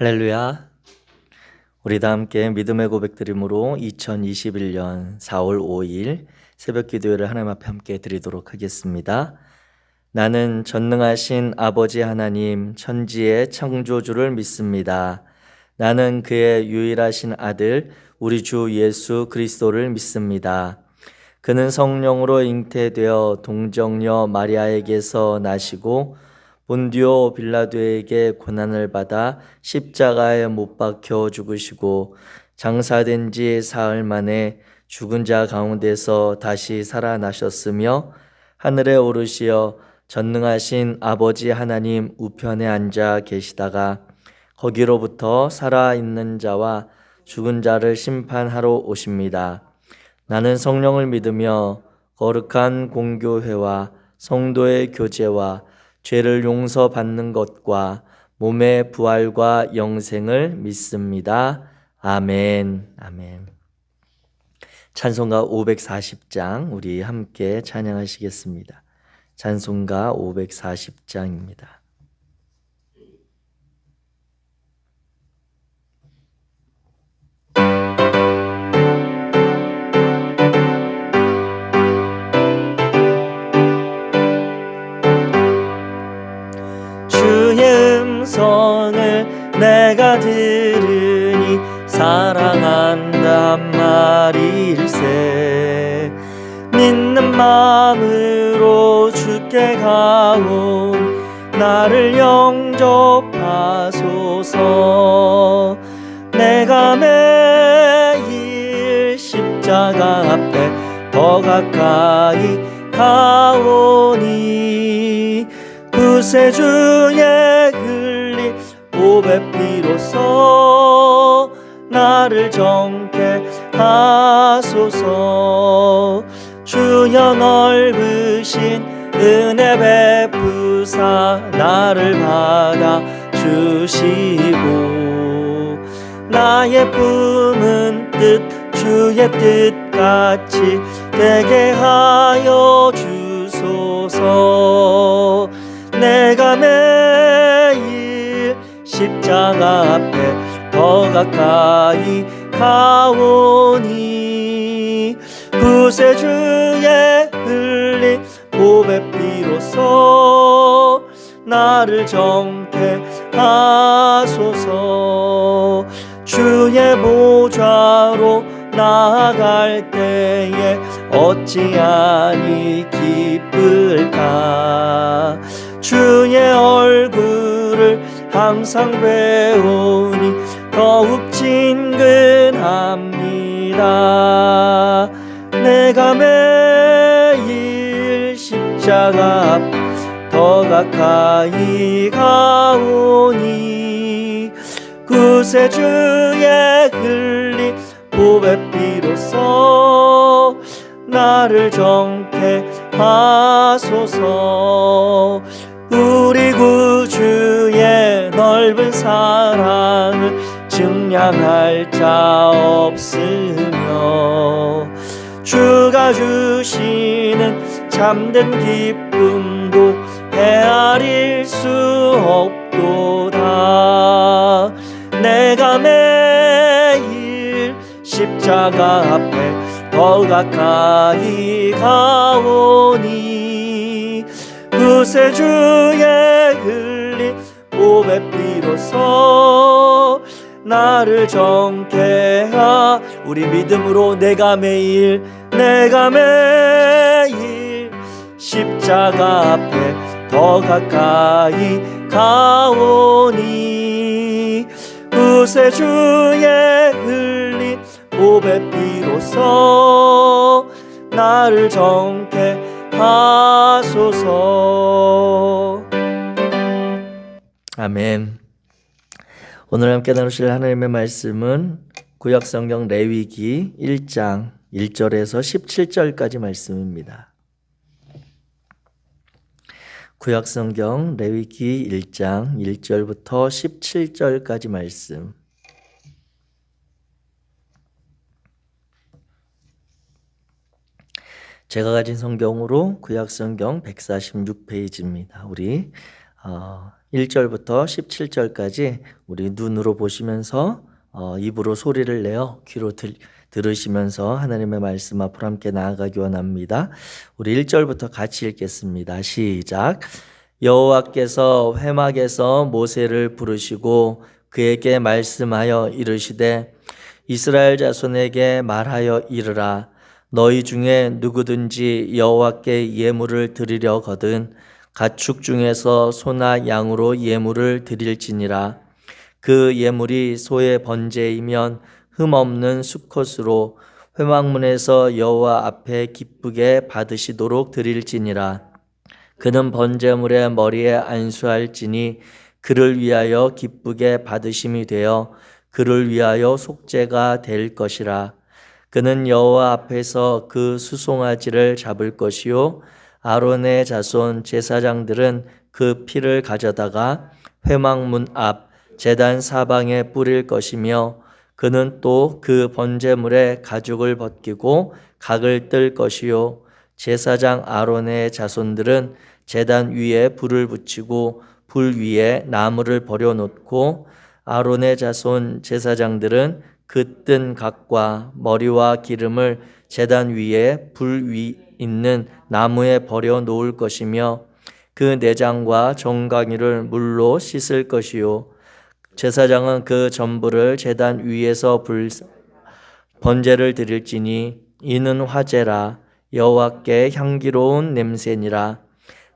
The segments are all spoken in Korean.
할렐루야. 우리 다 함께 믿음의 고백드림으로 2021년 4월 5일 새벽 기도회를 하나님 앞에 함께 드리도록 하겠습니다. 나는 전능하신 아버지 하나님 천지의 창조주를 믿습니다. 나는 그의 유일하신 아들 우리 주 예수 그리스도를 믿습니다. 그는 성령으로 잉태되어 동정녀 마리아에게서 나시고 본디오 빌라도에게 고난을 받아 십자가에 못 박혀 죽으시고 장사된 지 사흘 만에 죽은 자 가운데서 다시 살아나셨으며 하늘에 오르시어 전능하신 아버지 하나님 우편에 앉아 계시다가 거기로부터 살아있는 자와 죽은 자를 심판하러 오십니다. 나는 성령을 믿으며 거룩한 공교회와 성도의 교제와 죄를 용서받는 것과 몸의 부활과 영생을 믿습니다. 아멘. 아멘. 찬송가 540장 우리 함께 찬양하시겠습니다. 찬송가 540장입니다. 주의 음성을 내가 들으니 사랑한단 말일세. 믿는 마음으로 주께 가온 나를 영접하소서. 내가 매일 십자가 앞에 더 가까이 가오니 구세주의 흘린 보배 피로써 나를 정케 하소서. 주여 넓으신 은혜 베푸사 나를 받아 주시고 나의 품은 뜻 주의 뜻같이 되게 하여 주소서. 내가 매일 십자가 앞에 더 가까이 가오니 구세주의 흘린 보배 피로써 나를 정케 하소서. 주의 보좌로 나아갈 때에 어찌하니 기쁠까. 주의 얼굴을 항상 배우니 더욱 친근합니다. 내가 매일 십자가 앞 더 가까이 가오니 구세주의 흘린 보배 피로써 나를 정케 하소서. 우리 구주의 넓은 사랑을 증량할 자 없으며 주가 주시는 참된 기쁨도 헤아릴 수 없도다. 내가 매일 십자가 앞에 더 가까이 가오니 구세주의 흘린 보배 피로써 나를 정케 하. 우리 믿음으로 내가 매일 십자가 앞에 더 가까이 가오니 구세주의 흘린 보배 피로써 나를 정케 하소서. 아멘. 오늘 함께 나누실 하나님의 말씀은 구약성경 레위기 1장 1절에서 17절까지 말씀입니다. 구약성경 레위기 1장 1절부터 17절까지 말씀. 제가 가진 성경으로 구약성경 146페이지입니다. 우리 1절부터 17절까지 우리 눈으로 보시면서 입으로 소리를 내어 귀로 들으시면서 하나님의 말씀 앞으로 함께 나아가기 원합니다. 우리 1절부터 같이 읽겠습니다. 시작. 여호와께서 회막에서 모세를 부르시고 그에게 말씀하여 이르시되 이스라엘 자손에게 말하여 이르라. 너희 중에 누구든지 여호와께 예물을 드리려거든 가축 중에서 소나 양으로 예물을 드릴지니라. 그 예물이 소의 번제이면 흠없는 수컷으로 회막문에서 여호와 앞에 기쁘게 받으시도록 드릴지니라. 그는 번제물의 머리에 안수할지니 그를 위하여 기쁘게 받으심이 되어 그를 위하여 속죄가 될 것이라. 그는 여호와 앞에서 그 수송아지를 잡을 것이요 아론의 자손 제사장들은 그 피를 가져다가 회막문 앞 제단 사방에 뿌릴 것이며 그는 또 그 번제물의 가죽을 벗기고 각을 뜰 것이요 제사장 아론의 자손들은 제단 위에 불을 붙이고 불 위에 나무를 버려놓고 아론의 자손 제사장들은 그 뜬 각과 머리와 기름을 제단 위에 불 위 있는 나무에 버려 놓을 것이며 그 내장과 정강이를 물로 씻을 것이요 제사장은 그 전부를 제단 위에서 번제를 드릴지니 이는 화제라. 여호와께 향기로운 냄새니라.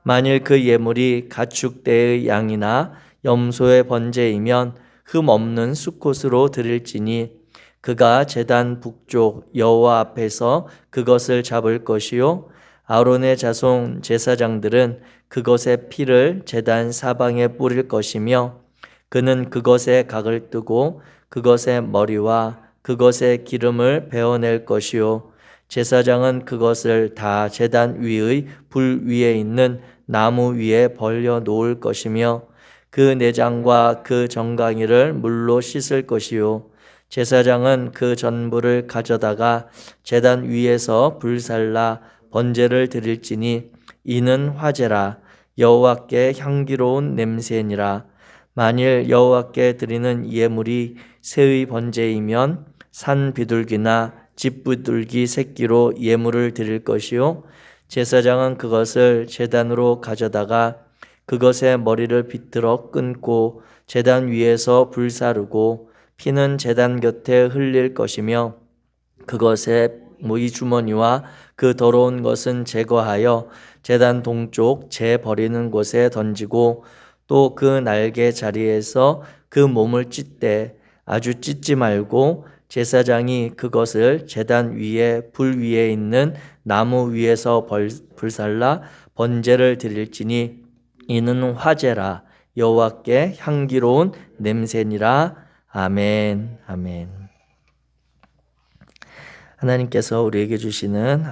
만일 그 예물이 가축대의 양이나 염소의 번제이면 흠 없는 수컷으로 드릴지니 그가 제단 북쪽 여호와 앞에서 그것을 잡을 것이요 아론의 자손 제사장들은 그것의 피를 제단 사방에 뿌릴 것이며 그는 그것의 각을 뜨고 그것의 머리와 그것의 기름을 베어낼 것이요 제사장은 그것을 다 제단 위의 불 위에 있는 나무 위에 벌려 놓을 것이며 그 내장과 그 정강이를 물로 씻을 것이요 제사장은 그 전부를 가져다가 제단 위에서 불살라 번제를 드릴지니 이는 화제라. 여호와께 향기로운 냄새니라. 만일 여호와께 드리는 예물이 새의 번제이면 산 비둘기나 집 비둘기 새끼로 예물을 드릴 것이요 제사장은 그것을 제단으로 가져다가 그것의 머리를 비틀어 끊고 제단 위에서 불사르고 피는 제단 곁에 흘릴 것이며 그것의 모이 주머니와 그 더러운 것은 제거하여 제단 동쪽 재 버리는 곳에 던지고 또 그 날개 자리에서 그 몸을 찢되 아주 찢지 말고 제사장이 그것을 제단 위에 불 위에 있는 나무 위에서 불살라 번제를 드릴지니 이는 화제라. 여호와께 향기로운 냄새니라. 아멘. 아멘. 하나님께서 우리에게 주시는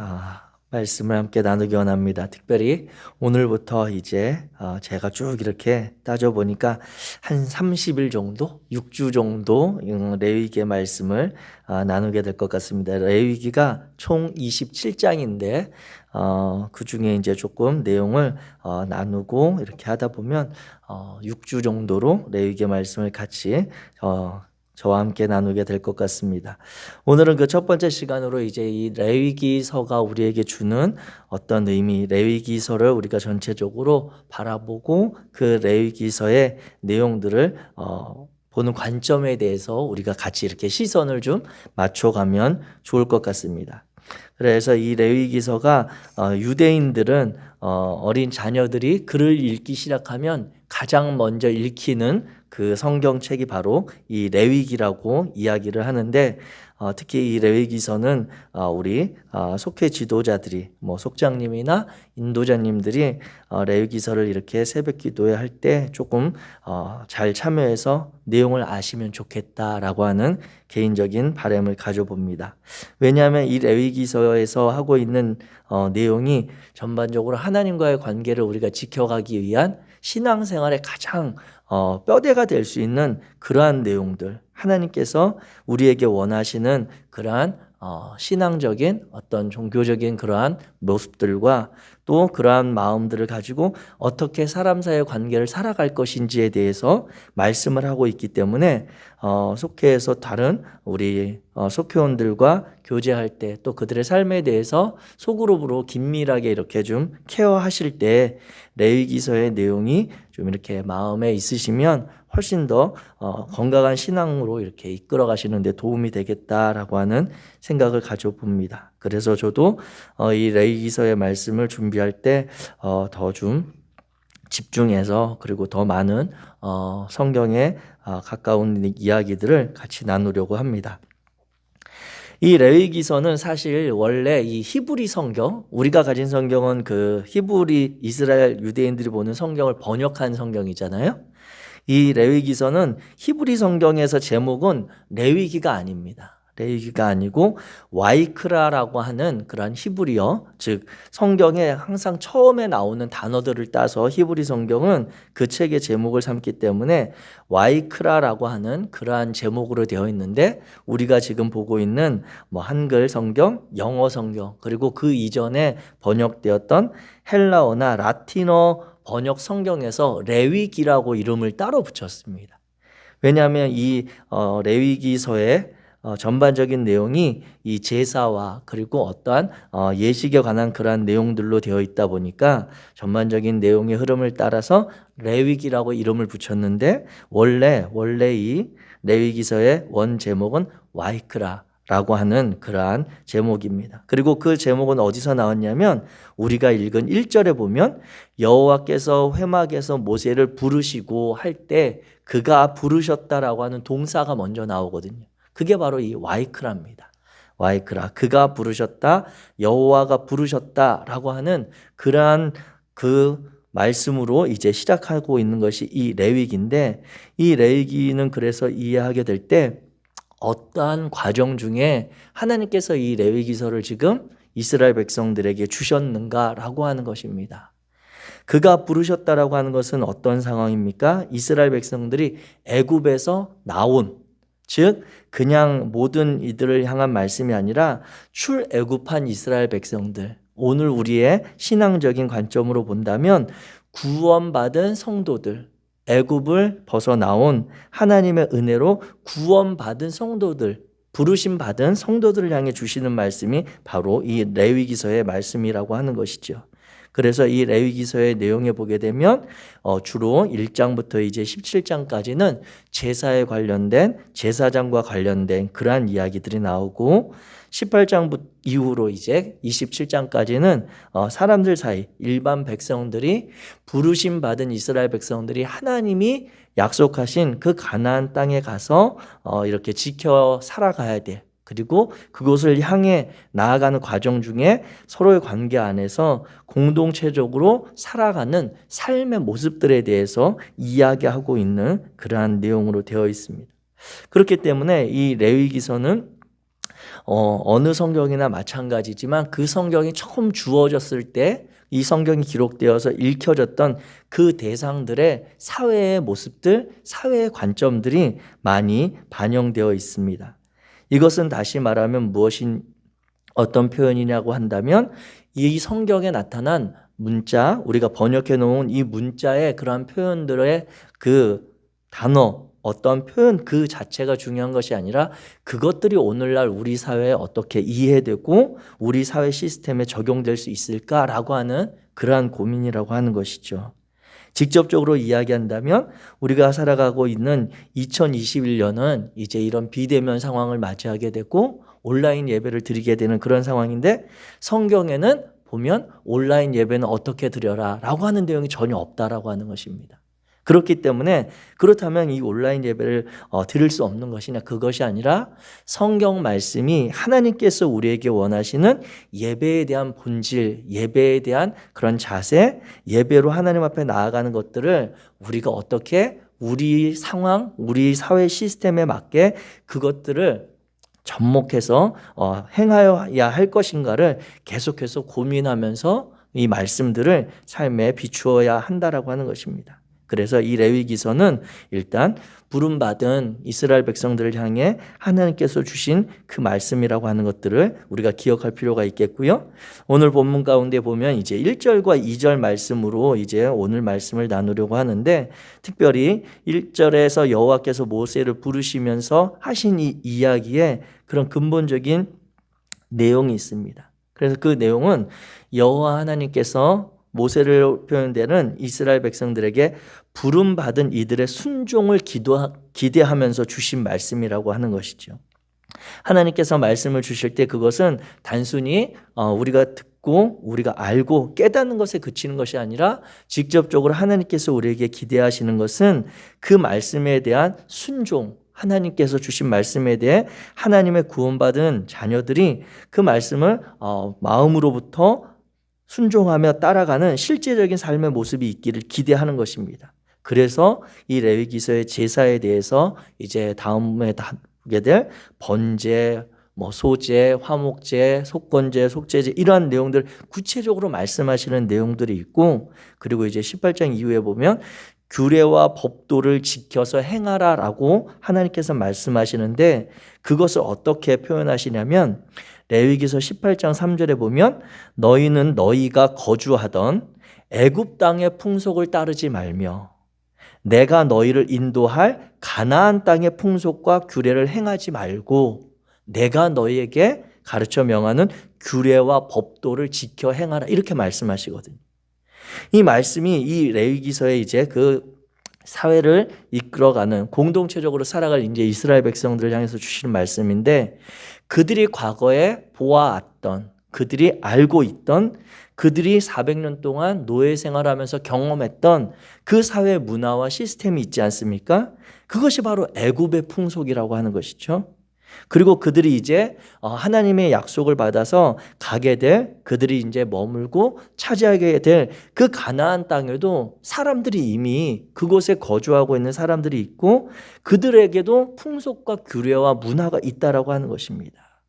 말씀을 함께 나누기 원합니다. 특별히 오늘부터 이제 제가 쭉 이렇게 따져보니까 한 30일 정도, 6주 정도 레위기의 말씀을 나누게 될 것 같습니다. 레위기가 총 27장인데 그 중에 이제 조금 내용을 나누고 이렇게 하다 보면 6주 정도로 레위기의 말씀을 같이 저와 함께 나누게 될 것 같습니다. 오늘은 그 첫 번째 시간으로 이제 이 레위기서가 우리에게 주는 어떤 의미, 레위기서를 우리가 전체적으로 바라보고 그 레위기서의 내용들을 보는 관점에 대해서 우리가 같이 이렇게 시선을 좀 맞춰가면 좋을 것 같습니다. 그래서 이 레위기서가 유대인들은 어린 자녀들이 글을 읽기 시작하면 가장 먼저 읽히는 그 성경책이 바로 이 레위기라고 이야기를 하는데 특히 이 레위기서는 우리 속회 지도자들이 속장님이나 인도자님들이 레위기서를 이렇게 새벽 기도회 할 때 조금 잘 참여해서 내용을 아시면 좋겠다라고 하는 개인적인 바람을 가져봅니다. 왜냐하면 이 레위기서에서 하고 있는 내용이 전반적으로 하나님과의 관계를 우리가 지켜가기 위한 신앙생활의 가장 뼈대가 될 수 있는 그러한 내용들, 하나님께서 우리에게 원하시는 그러한 신앙적인 어떤 종교적인 그러한 모습들과 또 그러한 마음들을 가지고 어떻게 사람 사이의 관계를 살아갈 것인지에 대해서 말씀을 하고 있기 때문에 속회에서 다른 우리 속회원들과 교제할 때 또 그들의 삶에 대해서 소그룹으로 긴밀하게 이렇게 좀 케어하실 때 레위기서의 내용이 좀 이렇게 마음에 있으시면 훨씬 더 건강한 신앙으로 이렇게 이끌어 가시는 데 도움이 되겠다라고 하는 생각을 가져봅니다. 그래서 저도 이 레위기서의 말씀을 준비할 때 더 좀 집중해서 그리고 더 많은 성경에 가까운 이야기들을 같이 나누려고 합니다. 이 레위기서는 사실 원래 이 히브리 성경, 우리가 가진 성경은 그 히브리 이스라엘 유대인들이 보는 성경을 번역한 성경이잖아요. 이 레위기서는 히브리 성경에서 제목은 레위기가 아닙니다. 레위기가 아니고 와이크라라고 하는 그런 히브리어, 즉 성경에 항상 처음에 나오는 단어들을 따서 히브리 성경은 그 책의 제목을 삼기 때문에 와이크라라고 하는 그러한 제목으로 되어 있는데, 우리가 지금 보고 있는 뭐 한글 성경, 영어 성경, 그리고 그 이전에 번역되었던 헬라어나 라틴어 번역 성경에서 레위기라고 이름을 따로 붙였습니다. 왜냐하면 이 레위기서의 전반적인 내용이 이 제사와 그리고 어떠한 예식에 관한 그러한 내용들로 되어 있다 보니까 전반적인 내용의 흐름을 따라서 레위기라고 이름을 붙였는데, 원래 이 레위기서의 원 제목은 와이크라라고 하는 그러한 제목입니다. 그리고 그 제목은 어디서 나왔냐면, 우리가 읽은 1절에 보면 여호와께서 회막에서 모세를 부르시고 할 때 그가 부르셨다라고 하는 동사가 먼저 나오거든요. 그게 바로 이 와이크라입니다. 와이크라, 그가 부르셨다, 여호와가 부르셨다라고 하는 그러한 그 말씀으로 이제 시작하고 있는 것이 이 레위기인데, 이 레위기는 그래서 이해하게 될 때 어떠한 과정 중에 하나님께서 이 레위기서를 지금 이스라엘 백성들에게 주셨는가라고 하는 것입니다. 그가 부르셨다라고 하는 것은 어떤 상황입니까? 이스라엘 백성들이 애굽에서 나온, 즉 그냥 모든 이들을 향한 말씀이 아니라 출애굽한 이스라엘 백성들, 오늘 우리의 신앙적인 관점으로 본다면 구원받은 성도들, 애굽을 벗어나온 하나님의 은혜로 구원받은 성도들, 부르심 받은 성도들을 향해 주시는 말씀이 바로 이 레위기서의 말씀이라고 하는 것이죠. 그래서 이 레위기서의 내용에 보게 되면 주로 1장부터 이제 17장까지는 제사에 관련된, 제사장과 관련된 그러한 이야기들이 나오고, 18장 이후로 이제 27장까지는 사람들 사이, 일반 백성들이, 부르심 받은 이스라엘 백성들이 하나님이 약속하신 그 가나안 땅에 가서 이렇게 지켜 살아가야 돼. 그리고 그곳을 향해 나아가는 과정 중에 서로의 관계 안에서 공동체적으로 살아가는 삶의 모습들에 대해서 이야기하고 있는 그러한 내용으로 되어 있습니다. 그렇기 때문에 이 레위기서는 어느 성경이나 마찬가지지만 그 성경이 처음 주어졌을 때 이 성경이 기록되어서 읽혀졌던 그 대상들의 사회의 모습들, 사회의 관점들이 많이 반영되어 있습니다. 이것은 다시 말하면 어떤 표현이냐고 한다면, 이 성경에 나타난 문자, 우리가 번역해 놓은 이 문자의 그러한 표현들의 그 단어, 어떤 표현 그 자체가 중요한 것이 아니라 그것들이 오늘날 우리 사회에 어떻게 이해되고 우리 사회 시스템에 적용될 수 있을까라고 하는 그러한 고민이라고 하는 것이죠. 직접적으로 이야기한다면 우리가 살아가고 있는 2021년은 이제 이런 비대면 상황을 맞이하게 되고 온라인 예배를 드리게 되는 그런 상황인데, 성경에는 보면 온라인 예배는 어떻게 드려라 라고 하는 내용이 전혀 없다라고 하는 것입니다. 그렇기 때문에, 그렇다면 이 온라인 예배를 드릴 수 없는 것이냐? 그것이 아니라 성경 말씀이 하나님께서 우리에게 원하시는 예배에 대한 본질, 예배에 대한 그런 자세, 예배로 하나님 앞에 나아가는 것들을 우리가 어떻게 우리 상황, 우리 사회 시스템에 맞게 그것들을 접목해서 행하여야 할 것인가를 계속해서 고민하면서 이 말씀들을 삶에 비추어야 한다라고 하는 것입니다. 그래서 이 레위기서는 일단 부름받은 이스라엘 백성들을 향해 하나님께서 주신 그 말씀이라고 하는 것들을 우리가 기억할 필요가 있겠고요. 오늘 본문 가운데 보면 이제 1절과 2절 말씀으로 이제 오늘 말씀을 나누려고 하는데, 특별히 1절에서 여호와께서 모세를 부르시면서 하신 이 이야기에 그런 근본적인 내용이 있습니다. 그래서 그 내용은 여호와 하나님께서 모세를 표현되는 이스라엘 백성들에게 부름받은 이들의 순종을 기대하면서 주신 말씀이라고 하는 것이죠. 하나님께서 말씀을 주실 때 그것은 단순히 우리가 듣고 우리가 알고 깨닫는 것에 그치는 것이 아니라 직접적으로 하나님께서 우리에게 기대하시는 것은 그 말씀에 대한 순종, 하나님께서 주신 말씀에 대해 하나님의 구원받은 자녀들이 그 말씀을 마음으로부터 순종하며 따라가는 실제적인 삶의 모습이 있기를 기대하는 것입니다. 그래서 이 레위기서의 제사에 대해서 이제 다음에 다루게 될 번제, 소제, 화목제, 속건제, 속죄제 이러한 내용들 구체적으로 말씀하시는 내용들이 있고, 그리고 이제 18장 이후에 보면 규례와 법도를 지켜서 행하라라고 하나님께서 말씀하시는데, 그것을 어떻게 표현하시냐면 레위기서 18장 3절에 보면 너희는 너희가 거주하던 애굽 땅의 풍속을 따르지 말며 내가 너희를 인도할 가나안 땅의 풍속과 규례를 행하지 말고 내가 너희에게 가르쳐 명하는 규례와 법도를 지켜 행하라, 이렇게 말씀하시거든요. 이 말씀이 이 레위기서에 이제 그 사회를 이끌어가는, 공동체적으로 살아갈 이제 이스라엘 백성들을 향해서 주시는 말씀인데, 그들이 과거에 보아왔던, 그들이 알고 있던, 그들이 400년 동안 노예 생활하면서 경험했던 그 사회 문화와 시스템이 있지 않습니까? 그것이 바로 애굽의 풍속이라고 하는 것이죠. 그리고 그들이 이제 하나님의 약속을 받아서 가게 될, 그들이 이제 머물고 차지하게 될 그 가나안 땅에도 사람들이 이미 그곳에 거주하고 있는 사람들이 있고 그들에게도 풍속과 규례와 문화가 있다라고 하는 것입니다.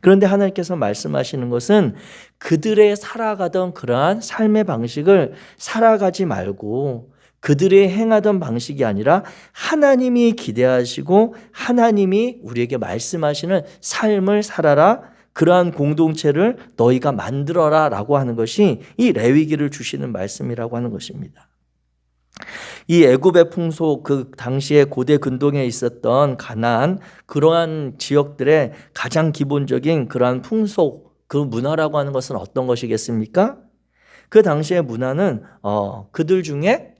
그런데 하나님께서 말씀하시는 것은 그들의 살아가던 그러한 삶의 방식을 살아가지 말고 그들이 행하던 방식이 아니라 하나님이 기대하시고 하나님이 우리에게 말씀하시는 삶을 살아라, 그러한 공동체를 너희가 만들어라 라고 하는 것이 이 레위기를 주시는 말씀이라고 하는 것입니다. 이 애굽의 풍속, 그 당시에 고대 근동에 있었던 가나안, 그러한 지역들의 가장 기본적인 그러한 풍속, 그 문화라고 하는 것은 어떤 것이겠습니까? 그 당시의 문화는 그들 중에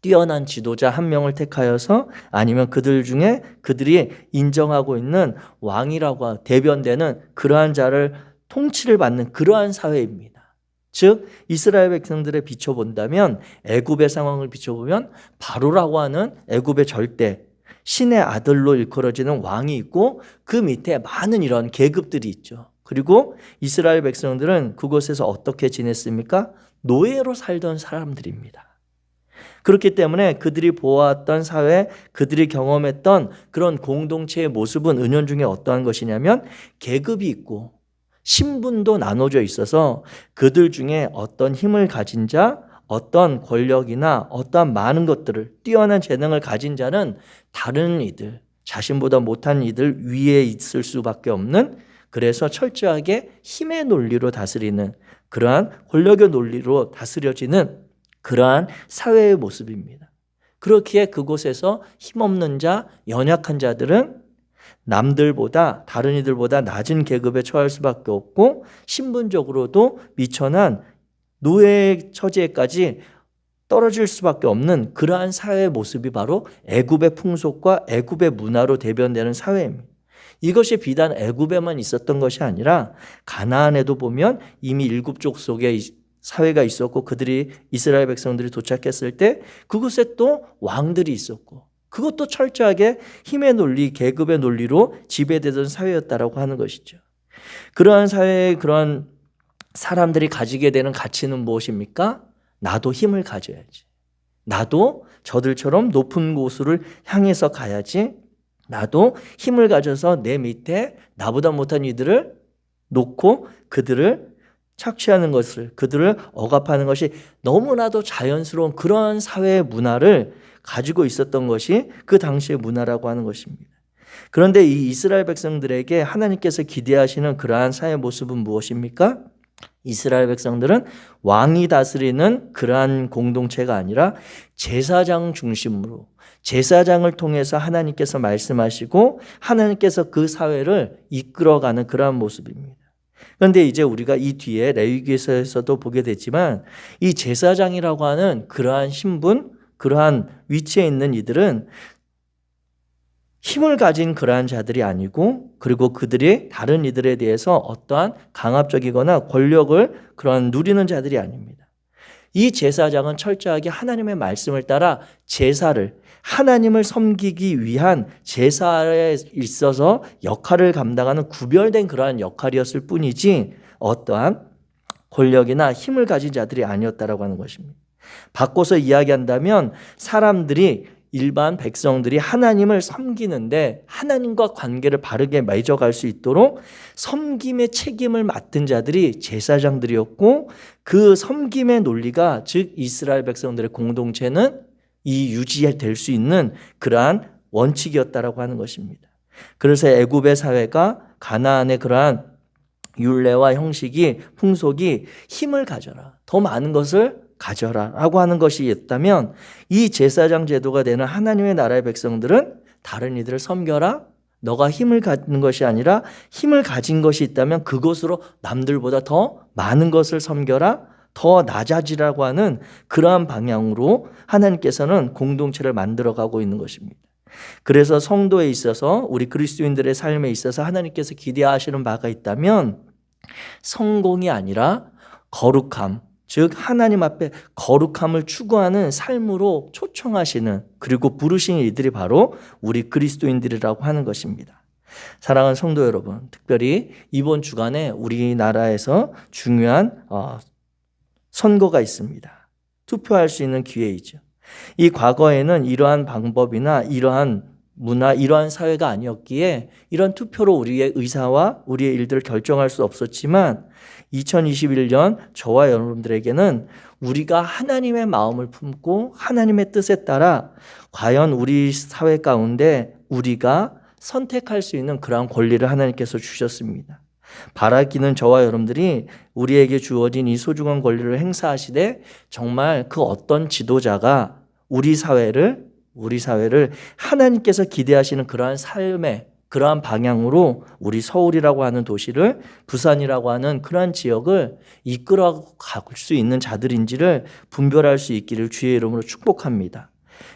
뛰어난 지도자 한 명을 택하여서, 아니면 그들 중에 그들이 인정하고 있는 왕이라고 대변되는 그러한 자를 통치를 받는 그러한 사회입니다. 즉 이스라엘 백성들에 비춰본다면, 애굽의 상황을 비춰보면 바로라고 하는 애굽의 절대 신의 아들로 일컬어지는 왕이 있고 그 밑에 많은 이런 계급들이 있죠. 그리고 이스라엘 백성들은 그곳에서 어떻게 지냈습니까? 노예로 살던 사람들입니다. 그렇기 때문에 그들이 보았던 사회, 그들이 경험했던 그런 공동체의 모습은 은연중에 어떠한 것이냐면 계급이 있고 신분도 나눠져 있어서 그들 중에 어떤 힘을 가진 자, 어떤 권력이나 어떠한 많은 것들을, 뛰어난 재능을 가진 자는 다른 이들, 자신보다 못한 이들 위에 있을 수밖에 없는, 그래서 철저하게 힘의 논리로 다스리는, 그러한 권력의 논리로 다스려지는 그러한 사회의 모습입니다. 그렇기에 그곳에서 힘없는 자, 연약한 자들은 남들보다, 다른 이들보다 낮은 계급에 처할 수밖에 없고 신분적으로도 미천한 노예 처지에까지 떨어질 수밖에 없는 그러한 사회의 모습이 바로 애굽의 풍속과 애굽의 문화로 대변되는 사회입니다. 이것이 비단 애굽에만 있었던 것이 아니라 가나안에도 보면 이미 7족 속에 사회가 있었고, 그들이 이스라엘 백성들이 도착했을 때 그곳에 또 왕들이 있었고, 그것도 철저하게 힘의 논리, 계급의 논리로 지배되던 사회였다라고 하는 것이죠. 그러한 사회의 그러한 사람들이 가지게 되는 가치는 무엇입니까? 나도 힘을 가져야지. 나도 저들처럼 높은 곳을 향해서 가야지. 나도 힘을 가져서 내 밑에 나보다 못한 이들을 놓고 그들을 착취하는 것을, 그들을 억압하는 것이 너무나도 자연스러운 그런 사회 문화를 가지고 있었던 것이 그 당시의 문화라고 하는 것입니다. 그런데 이 이스라엘 백성들에게 하나님께서 기대하시는 그러한 사회 모습은 무엇입니까? 이스라엘 백성들은 왕이 다스리는 그러한 공동체가 아니라 제사장 중심으로, 제사장을 통해서 하나님께서 말씀하시고 하나님께서 그 사회를 이끌어가는 그러한 모습입니다. 그런데 이제 우리가 이 뒤에 레위기에서도 보게 되지만 이 제사장이라고 하는 그러한 신분, 그러한 위치에 있는 이들은 힘을 가진 그러한 자들이 아니고, 그리고 그들이 다른 이들에 대해서 어떠한 강압적이거나 권력을 그런 누리는 자들이 아닙니다. 이 제사장은 철저하게 하나님의 말씀을 따라 제사를, 하나님을 섬기기 위한 제사에 있어서 역할을 감당하는 구별된 그러한 역할이었을 뿐이지 어떠한 권력이나 힘을 가진 자들이 아니었다라고 하는 것입니다. 바꿔서 이야기한다면 사람들이, 일반 백성들이 하나님을 섬기는데 하나님과 관계를 바르게 맺어갈 수 있도록 섬김의 책임을 맡은 자들이 제사장들이었고, 그 섬김의 논리가, 즉 이스라엘 백성들의 공동체는 이 유지될 수 있는 그러한 원칙이었다라고 하는 것입니다. 그래서 애굽의 사회가 가나안의 그러한 율례와 형식이, 풍속이 힘을 가져라, 더 많은 것을 가져라 라고 하는 것이 있다면, 이 제사장 제도가 되는 하나님의 나라의 백성들은 다른 이들을 섬겨라, 너가 힘을 갖는 것이 아니라 힘을 가진 것이 있다면 그것으로 남들보다 더 많은 것을 섬겨라, 더 낮아지라고 하는 그러한 방향으로 하나님께서는 공동체를 만들어가고 있는 것입니다. 그래서 성도에 있어서, 우리 그리스도인들의 삶에 있어서 하나님께서 기대하시는 바가 있다면 성공이 아니라 거룩함, 즉 하나님 앞에 거룩함을 추구하는 삶으로 초청하시는, 그리고 부르신 이들이 바로 우리 그리스도인들이라고 하는 것입니다. 사랑하는 성도 여러분, 특별히 이번 주간에 우리나라에서 중요한 선거가 있습니다. 투표할 수 있는 기회이죠. 이 과거에는 이러한 방법이나 이러한 문화, 이러한 사회가 아니었기에 이런 투표로 우리의 의사와 우리의 일들을 결정할 수 없었지만, 2021년 저와 여러분들에게는 우리가 하나님의 마음을 품고 하나님의 뜻에 따라 과연 우리 사회 가운데 우리가 선택할 수 있는 그러한 권리를 하나님께서 주셨습니다. 바라기는 저와 여러분들이 우리에게 주어진 이 소중한 권리를 행사하시되, 정말 그 어떤 지도자가 우리 사회를 하나님께서 기대하시는 그러한 삶의 그러한 방향으로 우리 서울이라고 하는 도시를, 부산이라고 하는 그러한 지역을 이끌어 갈 수 있는 자들인지를 분별할 수 있기를 주의 이름으로 축복합니다.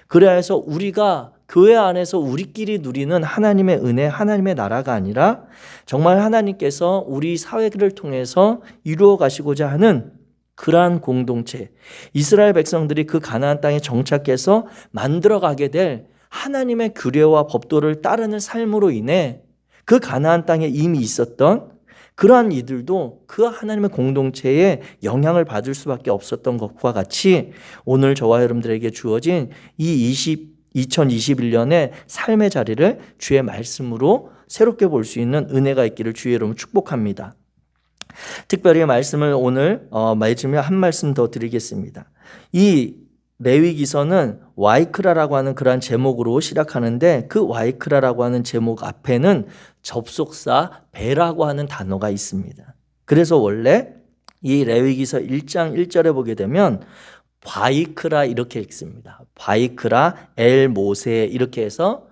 그래야 해서 우리가 교회 안에서 우리끼리 누리는 하나님의 은혜, 하나님의 나라가 아니라 정말 하나님께서 우리 사회를 통해서 이루어 가시고자 하는 그러한 공동체, 이스라엘 백성들이 그 가나안 땅에 정착해서 만들어가게 될 하나님의 규례와 법도를 따르는 삶으로 인해 그 가나안 땅에 이미 있었던 그러한 이들도 그 하나님의 공동체에 영향을 받을 수밖에 없었던 것과 같이, 오늘 저와 여러분들에게 주어진 이 2021년의 삶의 자리를 주의 말씀으로 새롭게 볼 수 있는 은혜가 있기를 주의 이름으로 축복합니다. 특별히 말씀을 오늘 마지막에 한 말씀 더 드리겠습니다. 이 레위기서는 와이크라라고 하는 그러한 제목으로 시작하는데, 그 와이크라라고 하는 제목 앞에는 접속사 베라고 하는 단어가 있습니다. 그래서 원래 이 레위기서 1장 1절에 보게 되면 바이크라 이렇게 읽습니다. 바이크라 엘 모세, 이렇게 해서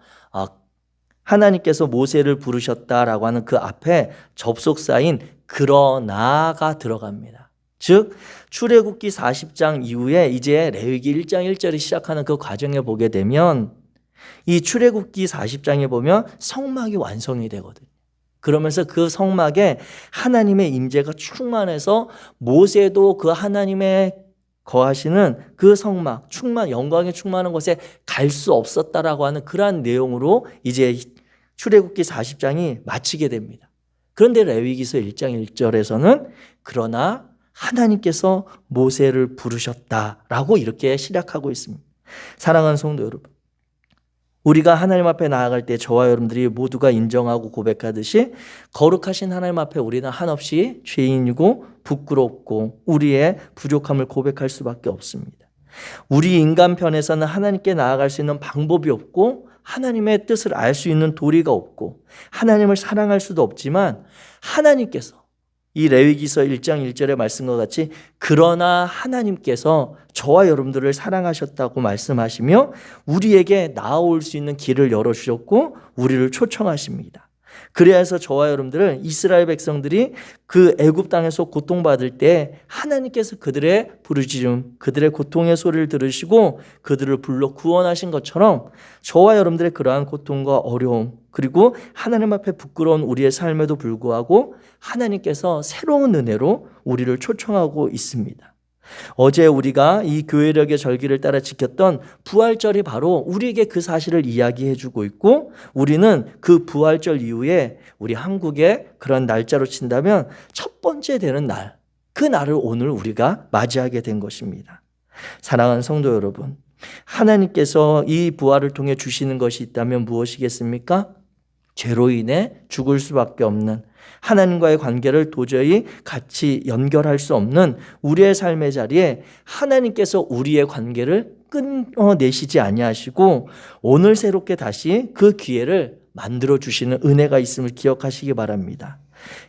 하나님께서 모세를 부르셨다라고 하는 그 앞에 접속사인 그러나가 들어갑니다. 즉 출애굽기 40장 이후에 이제 레위기 1장 1절이 시작하는 그 과정에 보게 되면, 이 출애굽기 40장에 보면 성막이 완성이 되거든요. 그러면서 그 성막에 하나님의 임재가 충만해서 모세도 그 하나님의 거하시는 그 성막, 영광에 충만한 곳에 갈 수 없었다라고 하는 그러한 내용으로 이제 출애굽기 40장이 마치게 됩니다. 그런데 레위기서 1장 1절에서는 그러나 하나님께서 모세를 부르셨다라고 이렇게 시작하고 있습니다. 사랑하는 성도 여러분, 우리가 하나님 앞에 나아갈 때 저와 여러분들이 모두가 인정하고 고백하듯이 거룩하신 하나님 앞에 우리는 한없이 죄인이고 부끄럽고 우리의 부족함을 고백할 수밖에 없습니다. 우리 인간 편에서는 하나님께 나아갈 수 있는 방법이 없고 하나님의 뜻을 알 수 있는 도리가 없고 하나님을 사랑할 수도 없지만 하나님께서 이 레위기서 1장 1절의 말씀과 같이 그러나 하나님께서 저와 여러분들을 사랑하셨다고 말씀하시며 우리에게 나아올 수 있는 길을 열어주셨고 우리를 초청하십니다. 그래서 저와 여러분들은 이스라엘 백성들이 그 애굽 땅에서 고통받을 때 하나님께서 그들의 부르짖음, 그들의 고통의 소리를 들으시고 그들을 불러 구원하신 것처럼 저와 여러분들의 그러한 고통과 어려움 그리고 하나님 앞에 부끄러운 우리의 삶에도 불구하고 하나님께서 새로운 은혜로 우리를 초청하고 있습니다. 어제 우리가 이 교회력의 절기를 따라 지켰던 부활절이 바로 우리에게 그 사실을 이야기해 주고 있고 우리는 그 부활절 이후에 우리 한국의 그런 날짜로 친다면 첫 번째 되는 날, 그 날을 오늘 우리가 맞이하게 된 것입니다. 사랑하는 성도 여러분, 하나님께서 이 부활을 통해 주시는 것이 있다면 무엇이겠습니까? 죄로 인해 죽을 수밖에 없는 하나님과의 관계를 도저히 같이 연결할 수 없는 우리의 삶의 자리에 하나님께서 우리의 관계를 끊어내시지 아니하시고 오늘 새롭게 다시 그 기회를 만들어 주시는 은혜가 있음을 기억하시기 바랍니다.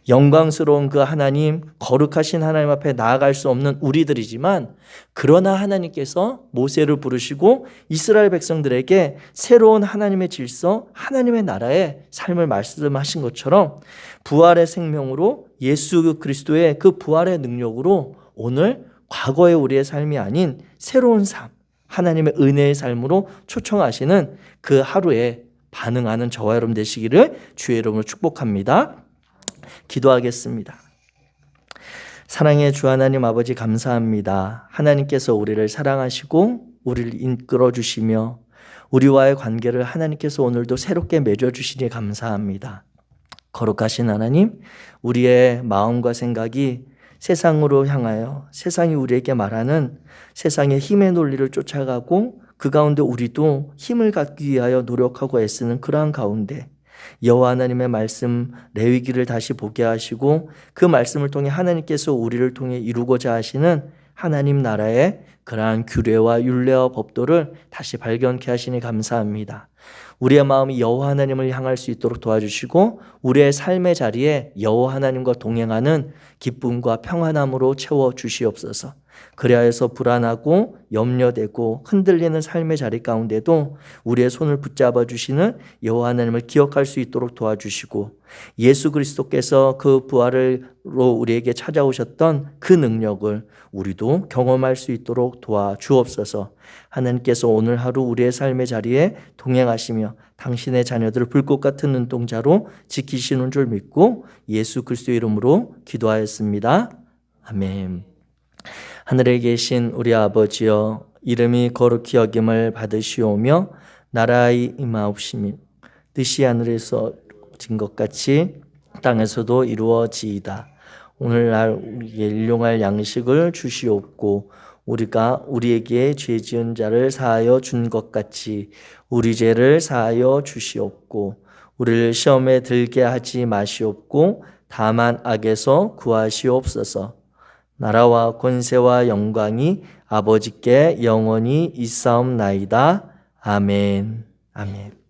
영광스러운 그 하나님, 거룩하신 하나님 앞에 나아갈 수 없는 우리들이지만 그러나 하나님께서 모세를 부르시고 이스라엘 백성들에게 새로운 하나님의 질서, 하나님의 나라의 삶을 말씀하신 것처럼 부활의 생명으로 예수 그리스도의 그 부활의 능력으로 오늘 과거의 우리의 삶이 아닌 새로운 삶, 하나님의 은혜의 삶으로 초청하시는 그 하루에 반응하는 저와 여러분 되시기를 주의 이름으로 축복합니다. 기도하겠습니다. 사랑의 주 하나님 아버지 감사합니다. 하나님께서 우리를 사랑하시고 우리를 이끌어 주시며 우리와의 관계를 하나님께서 오늘도 새롭게 맺어주시니 감사합니다. 거룩하신 하나님, 우리의 마음과 생각이 세상으로 향하여 세상이 우리에게 말하는 세상의 힘의 논리를 쫓아가고 그 가운데 우리도 힘을 갖기 위하여 노력하고 애쓰는 그러한 가운데 여호와 하나님의 말씀 레위기를 다시 보게 하시고 그 말씀을 통해 하나님께서 우리를 통해 이루고자 하시는 하나님 나라의 그러한 규례와 율례와 법도를 다시 발견케 하시니 감사합니다. 우리의 마음이 여호와 하나님을 향할 수 있도록 도와주시고 우리의 삶의 자리에 여호와 하나님과 동행하는 기쁨과 평안함으로 채워주시옵소서. 그리하여서 불안하고 염려되고 흔들리는 삶의 자리 가운데도 우리의 손을 붙잡아 주시는 여호와 하나님을 기억할 수 있도록 도와주시고 예수 그리스도께서 그 부활로 우리에게 찾아오셨던 그 능력을 우리도 경험할 수 있도록 도와주옵소서. 하나님께서 오늘 하루 우리의 삶의 자리에 동행하시며 당신의 자녀들을 불꽃 같은 눈동자로 지키시는 줄 믿고 예수 그리스도의 이름으로 기도하였습니다. 아멘. 하늘에 계신 우리 아버지여, 이름이 거룩히 여김을 받으시오며 나라의 임하옵시며 뜻이 하늘에서 이루어진 것 같이 땅에서도 이루어지이다. 오늘날 우리에게 일용할 양식을 주시옵고 우리가 우리에게 죄 지은 자를 사하여 준 것 같이 우리 죄를 사하여 주시옵고 우리를 시험에 들게 하지 마시옵고 다만 악에서 구하시옵소서. 나라와 권세와 영광이 아버지께 영원히 있사옵나이다. 아멘. 아멘.